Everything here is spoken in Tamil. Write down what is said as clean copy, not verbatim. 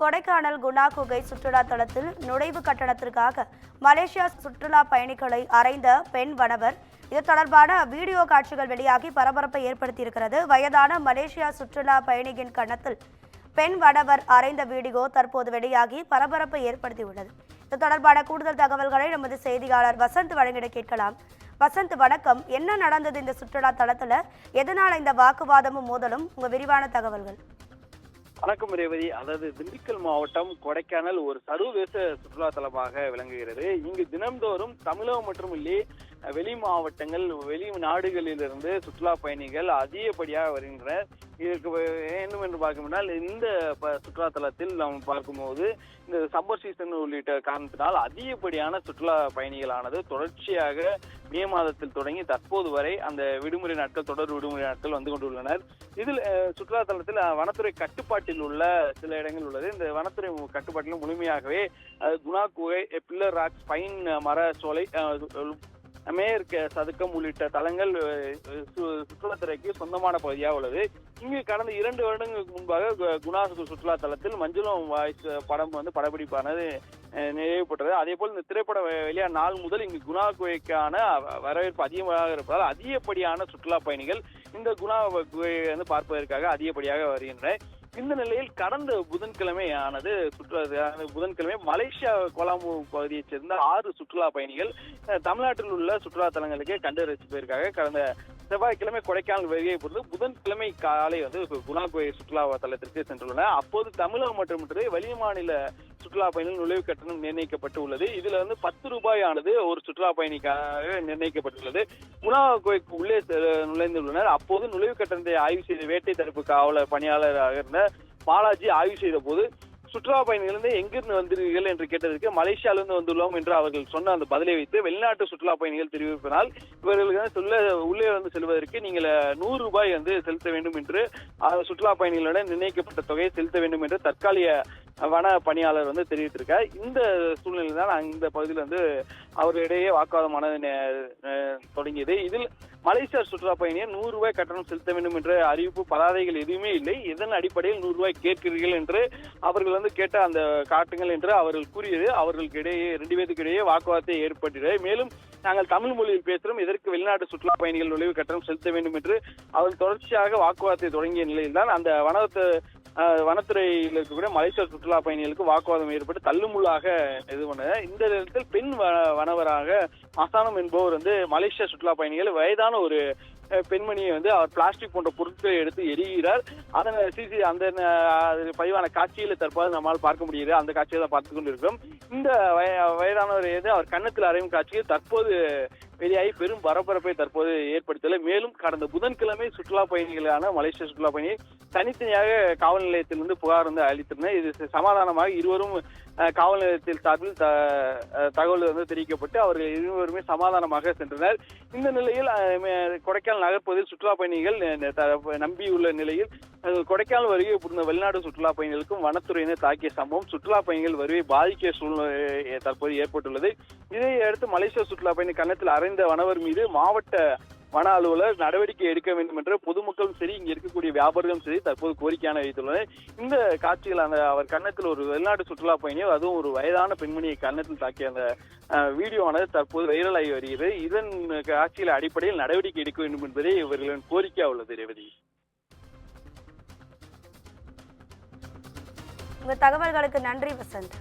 கொடைக்கானல் குணா குகை சுற்றுலா தலத்தில் நுழைவு கட்டணத்திற்காக மலேசியா சுற்றுலா பயணிகளை அறைந்த பெண் வனவர். இது தொடர்பான வீடியோ காட்சிகள் வெளியாகி பரபரப்பை ஏற்படுத்தியிருக்கிறது. வயதான மலேசியா சுற்றுலா பயணியின் கன்னத்தில் பெண் வனவர் அறைந்த வீடியோ தற்போது வெளியாகி பரபரப்பை ஏற்படுத்தியுள்ளது. இது தொடர்பான கூடுதல் தகவல்களை நமது செய்தியாளர் வசந்த் வழங்கிட கேட்கலாம். வசந்த், வணக்கம். என்ன நடந்தது இந்த சுற்றுலா தலத்துல? எதனால இந்த வாக்குவாதமும் மோதலும்? உங்க விரிவான தகவல்கள். வணக்கம் ரேவதி. அதாவது திண்டுக்கல் மாவட்டம் கொடைக்கானல் ஒரு சர்வதேச சுற்றுலா தலமாக விளங்குகிறது. இங்கு தினம்தோறும் தமிழகம் மட்டுமில்லை, வெளி மாவட்டங்கள், வெளி நாடுகளிலிருந்து சுற்றுலா பயணிகள் அதிகப்படியாக வருகின்றனர். இதற்கு வேண்டும் என்று பார்க்கும்போது இந்த சுற்றுலா தலத்தில் நாம் பார்க்கும்போது இந்த சம்மர் சீசன் உள்ளிட்ட காரணத்தினால் அதிகப்படியான சுற்றுலா பயணிகளானது தொடர்ச்சியாக மே மாதத்தில் தொடங்கி தற்போது வரை அந்த விடுமுறை நாட்கள், தொடர் விடுமுறை நாட்கள் வந்து கொண்டுள்ளனர். இதில் சுற்றுலா தலத்தில் வனத்துறை கட்டுப்பாட்டில் உள்ள சில இடங்கள் உள்ளது. இந்த வனத்துறை கட்டுப்பாட்டில் முழுமையாகவே குணா குகை, பில்லர் ராக்ஸ், பைன் மர சோலை, மேற்கு சதுக்கம் உள்ளிட்ட தலங்கள் சுற்றுலாத்துறைக்கு சொந்தமான பகுதியாக உள்ளது. இங்கு கடந்த 2 வருடங்களுக்கு முன்பாக குணா சுற்றுலா தலத்தில் மஞ்சளும் வாய்ஸ் படம் படப்பிடிப்பானது நிறைவுபட்டது. அதே போல் இந்த திரைப்பட வெளியான நாள் முதல் இங்கு குணா குகைக்கான வரவேற்பு அதிகமாக இருப்பதால் அதிகப்படியான சுற்றுலா பயணிகள் இந்த குணா குகையை பார்ப்பதற்காக அதிகப்படியாக வருகின்றனர். இந்த நிலையில் கடந்த புதன்கிழமை மலேசியா கோலாலம்பூர் பகுதியைச் சேர்ந்த 6 சுற்றுலா பயணிகள் தமிழ்நாட்டில் உள்ள சுற்றுலா தலங்களுக்கு கண்டு ரசிப்பதற்காக கடந்த செவ்வாய்க்கிழமை கொடைக்கானல் வருகை பொறுத்து புதன்கிழமை காலை குணா குகை சுற்றுலா தலத்திற்கு சென்றுள்ளனர். அப்போது தமிழகம் மட்டுமின்றி வெளி மாநில சுற்றுலா பயணிகள் நுழைவு கட்டணம் நிர்ணயிக்கப்பட்டு உள்ளது. இதுல 10 ரூபாயானது ஒரு சுற்றுலா பயணிக்காக நிர்ணயிக்கப்பட்டுள்ளது. குணா குகைக்கு உள்ளே நுழைந்துள்ளனர். அப்போது நுழைவு கட்டணத்தை ஆய்வு செய்த வேட்டை தடுப்பு காவலர் பணியாளராக இருந்த பாலாஜி ஆய்வு செய்த போது சுற்றுலா பயணிகள் எங்கிருந்து வந்தீர்கள் என்று கேட்டதற்கு மலேசியாவிலிருந்து வந்துள்ளோம் என்று அவர்கள் சொன்ன அந்த பதிலை வைத்து வெளிநாட்டு சுற்றுலா பயணிகள் தெரிவிப்பதால் இவர்களுக்கு உள்ளே செல்வதற்கு நீங்கள் 100 ரூபாய் செலுத்த வேண்டும் என்று சுற்றுலா பயணிகளுடன் நிர்ணயிக்கப்பட்ட தொகையை செலுத்த வேண்டும் என்று தற்காலிக வன பணியாளர் தெரிவித்திருக்கார். இந்த சூழ்நிலையில் தான் இந்த பகுதியில் அவர்களிடையே வாக்குவாதமானது தொடங்கியது. இதில் மலேசியா சுற்றுலா பயணியை 100 ரூபாய் கட்டணம் செலுத்த வேண்டும் என்ற அறிவிப்பு பதாதைகள் எதுவுமே இல்லை. இதன் அடிப்படையில் 100 ரூபாய் கேட்கிறீர்கள் என்று அவர்கள் கேட்ட அந்த காட்டுங்கள் என்று அவர்கள் கூறியது அவர்களுக்கு இடையே 2 பேருக்கு இடையே வாக்குவாதத்தை ஏற்பட்டது. மேலும் நாங்கள் தமிழ் மொழியில் பேசுகிறோம், எதற்கு வெளிநாட்டு சுற்றுலா பயணிகள் நுழைவு கட்டணம் செலுத்த வேண்டும் என்று அவர்கள் தொடர்ச்சியாக வாக்குவாதத்தை தொடங்கிய நிலையில் தான் அந்த வனத்துறையில் இருக்கக்கூடிய மலேசியா சுற்றுலா பயணிகளுக்கு வாக்குவாதம் ஏற்பட்டு தள்ளுமுள்ளாக இது பண்ணது. இந்த நேரத்தில் பெண் வனவராக மசானம் என்பவர் மலேசியா சுற்றுலா பயணிகள் வயதான ஒரு பெண்மணியை அவர் பிளாஸ்டிக் போன்ற பொருட்களை எடுத்து எரிகிறார். அதன் அந்த பதிவான காட்சியில தற்போது நம்மால் பார்க்க முடியுது. அந்த காட்சியை தான் பார்த்து கொண்டிருக்கிறோம். இந்த வயதானவர் அவர் கன்னத்தில் அறையும் காட்சியில் தற்போது வெளியாகி பெரும் பரபரப்பை தற்போது ஏற்படுத்தல. மேலும் கடந்த புதன்கிழமை சுற்றுலா பயணிகளான மலேசிய சுற்றுலா பயணி தனித்தனியாக காவல் நிலையத்திலிருந்து புகார் அளித்தனர். இது சமாதானமாக இருவரும் காவல் நிலையத்தில் சார்பில் தகவல் தெரிவிக்கப்பட்டு அவர்கள் இருவருமே சமாதானமாக சென்றனர். இந்த நிலையில் கொடைக்கானல் நகர்ப்பகுதியில் சுற்றுலா பயணிகள் நம்பியுள்ள நிலையில் கொடைக்கானல் வருகை புரிந்த வெளிநாடு சுற்றுலா பயணிகளுக்கும் வனத்துறையினர் தாக்கிய சம்பவம் சுற்றுலா பயணிகள் வருகை பாதிக்க சூழ்நிலை தற்போது ஏற்பட்டுள்ளது. இதை அடுத்து மலேசியா சுற்றுலா பயணி கன்னத்தில் அறைந்த வனவர் மீது மாவட்ட வன அலுவலர் நடவடிக்கை எடுக்க வேண்டும் என்ற பொதுமக்களும் சரி, இங்க இருக்கக்கூடிய வியாபாரிகளும் சரி தற்போது கோரிக்கையான வைத்துள்ளனர். இந்த காட்சிகள் அவர் கன்னத்தில் ஒரு வெளிநாட்டு சுற்றுலா பயணியோ, அதுவும் ஒரு வயதான பெண்மணியை கன்னத்தில் தாக்கிய அந்த வீடியோவானது தற்போது வைரலாகி வருகிறது. இதன் காட்சிகள் அடிப்படையில் நடவடிக்கை எடுக்க வேண்டும் என்பதே இவர்களின் கோரிக்கையா உள்ளது. ரேவதி, உங்க தகவல்களுக்கு நன்றி வசந்த்.